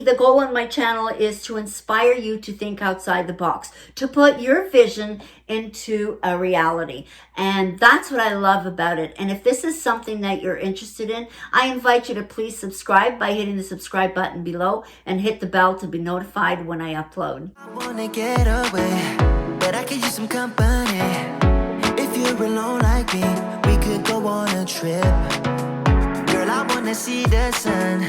The goal on my channel is to inspire you to think outside the box, to put your vision into a reality. And that's what I love about it. And if this is something that you're interested in, I invite you to please subscribe by hitting the subscribe button below and hit the bell to be notified when I upload. I wanna get away, but I could use some company. If you're alone like me, we could go on a trip. Girl, I wanna see the sun,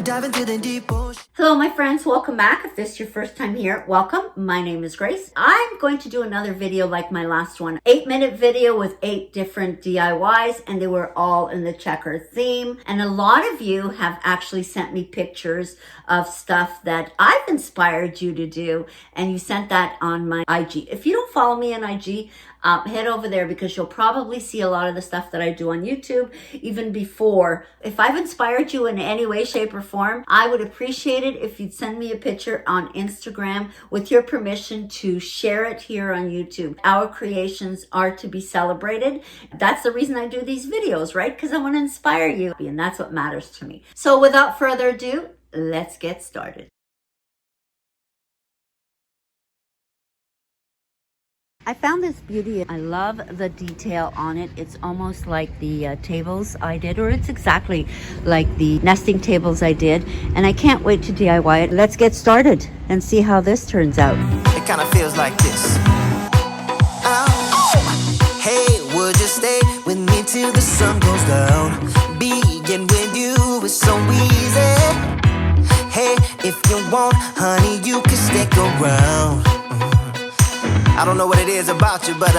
dive into the deep ocean. Hello, my friends. Welcome back. If this is your first time here, welcome. My name is Grace. I'm going to do another video like my last one. 8-minute video with 8 different DIYs, and they were all in the checker theme. And a lot of you have actually sent me pictures of stuff that I've inspired you to do, and you sent that on my IG. If you don't follow me on IG, head over there because you'll probably see a lot of the stuff that I do on YouTube even before. If I've inspired you in any way, shape, or form, I would appreciate it if you'd send me a picture on Instagram with your permission to share it here on YouTube. Our creations are to be celebrated. That's the reason I do these videos, right? Because I want to inspire you, and that's what matters to me. So without further ado, let's get started. I found this beauty. I love the detail on it. It's almost like the tables I did, or it's exactly like the nesting tables I did. And I can't wait to DIY it. Let's get started and see how this turns out. It kind of feels like this. Oh, hey, would you stay with me till the sun goes down? Being with you is so easy. Hey, if you want, honey, you can stick around. I don't know what it is about you, but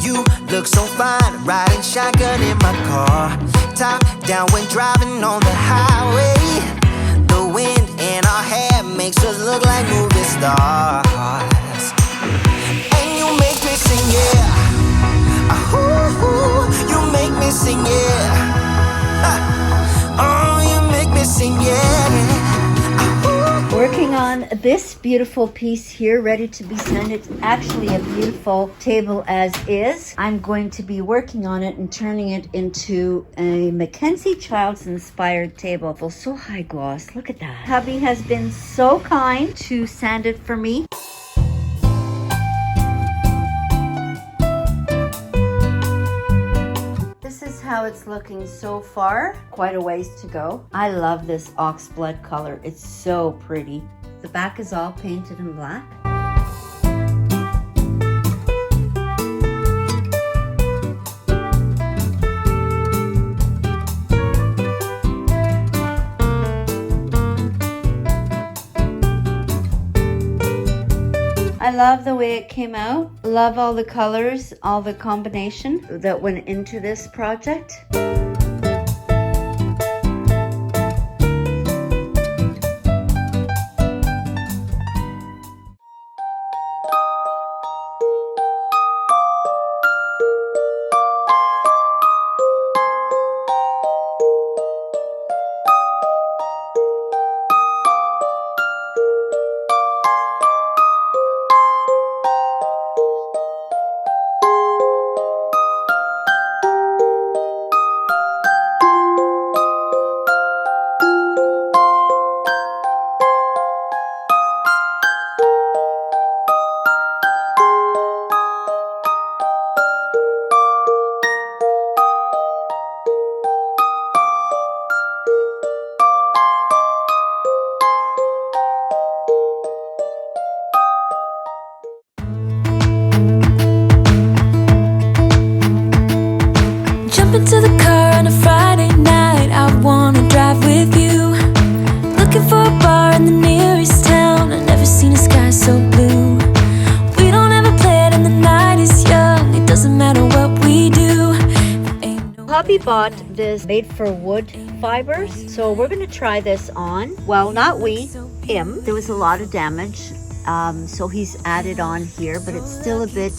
you look so fine, riding shotgun in my car, top down when driving on the highway. The wind in our hair makes us look like movie stars, and you make me sing, yeah. Ooh, you make me sing, yeah. Oh, you make me sing, yeah. Working on this beautiful piece here, ready to be sent. It's actually a beautiful table as is. I'm going to be working on it and turning it into a Mackenzie Childs inspired table. It feels so high gloss. Look at that. Hubby has been so kind to sand it for me. How it's looking so far. Quite a ways to go. I love this oxblood color. It's so pretty. The back is all painted in black. I love the way it came out. Love all the colors, all the combination that went into this project. Into the car on a Friday night, I wanna drive with you. Looking for a bar in the nearest town. I've never seen a sky so blue. We don't ever play it and the night is young. It doesn't matter what we do. Hubby bought this made for wood fibers, so we're gonna try this on. Well, not we, him. There was a lot of damage, so he's added on here, but it's still a bit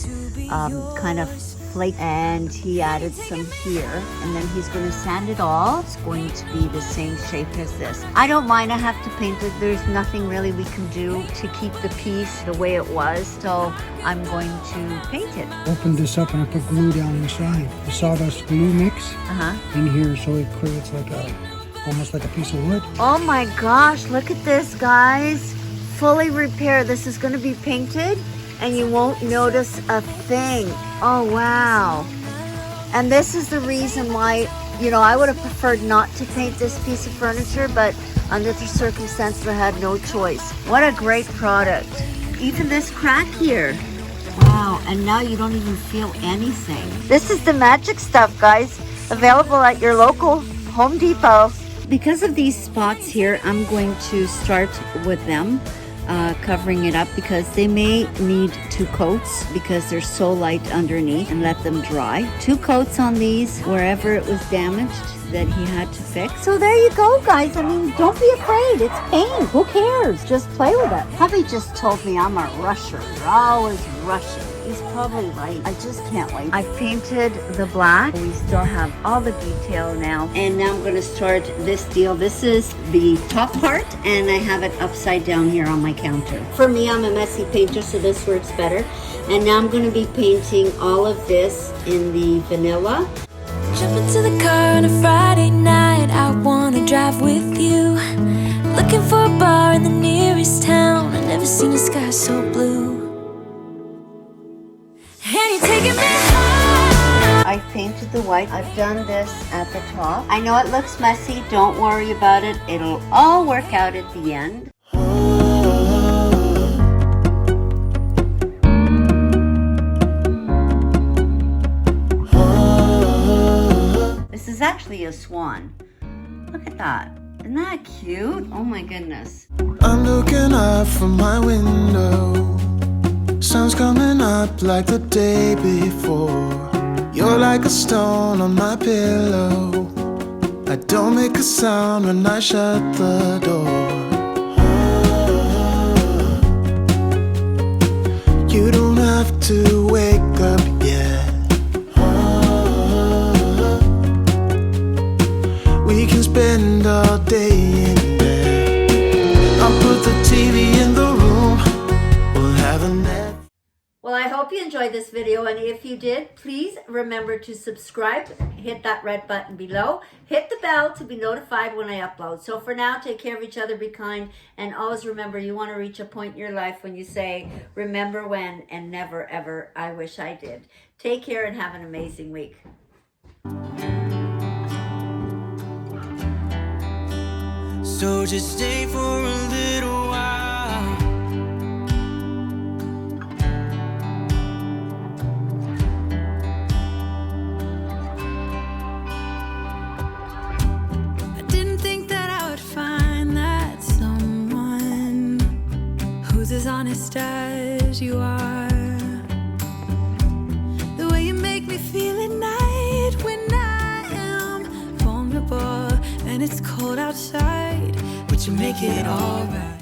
kind of flake, and he added some here, and then he's going to sand it all. It's going to be the same shape as this. I don't mind. I have to paint it. There's nothing really we can do to keep the piece the way it was, so I'm going to paint it. Opened this up and I put glue down inside. The sawdust glue mix in here, so it creates like a almost like a piece of wood. Oh my gosh, look at this, guys. Fully repaired. This is going to be painted and you won't notice a thing. Oh, wow. And this is the reason why, you know, I would have preferred not to paint this piece of furniture, but under the circumstances, I had no choice. What a great product. Even this crack here. Wow, and now you don't even feel anything. This is the magic stuff, guys. Available at your local Home Depot. Because of these spots here, I'm going to start with them, covering it up because they may need 2 coats because they're so light underneath, and let them dry. 2 coats on these wherever it was damaged that he had to fix. So there you go, guys. I mean, don't be afraid. It's paint. Who cares? Just play with it. Hubby just told me I'm a rusher. You're always rushing. He's probably right. I just can't wait. I painted the black. We still have all the detail now. And now I'm going to start this deal. This is the top part, and I have it upside down here on my counter. For me, I'm a messy painter, so this works better. And now I'm going to be painting all of this in the vanilla. Jump into the car on a Friday night. I wanna drive with you. Looking for a bar in the nearest town. I've never seen a sky so blue. And you're taking me high. I painted the white. I've done this at the top. I know it looks messy. Don't worry about it. It'll all work out at the end. This is actually a swan. Look at that. Isn't that cute? Oh my goodness. I'm looking up from my window. Sun's coming up like the day before. You're like a stone on my pillow. I don't make a sound when I shut the door. You don't have to wake up yet. We can spend all day in bed. I'll put the TV in the room. We'll have a nap. Well, I hope you enjoyed this video, and if you did, please remember to subscribe, hit that red button below, hit the bell to be notified when I upload. So for now, take care of each other, be kind, and always remember you want to reach a point in your life when you say, remember when, and never ever, I wish I did. Take care and have an amazing week. So just stay for a little while. I didn't think that I would find that someone who's as honest as you are. The way you make me feel at night when I am vulnerable and it's cold outside, but you make it alright.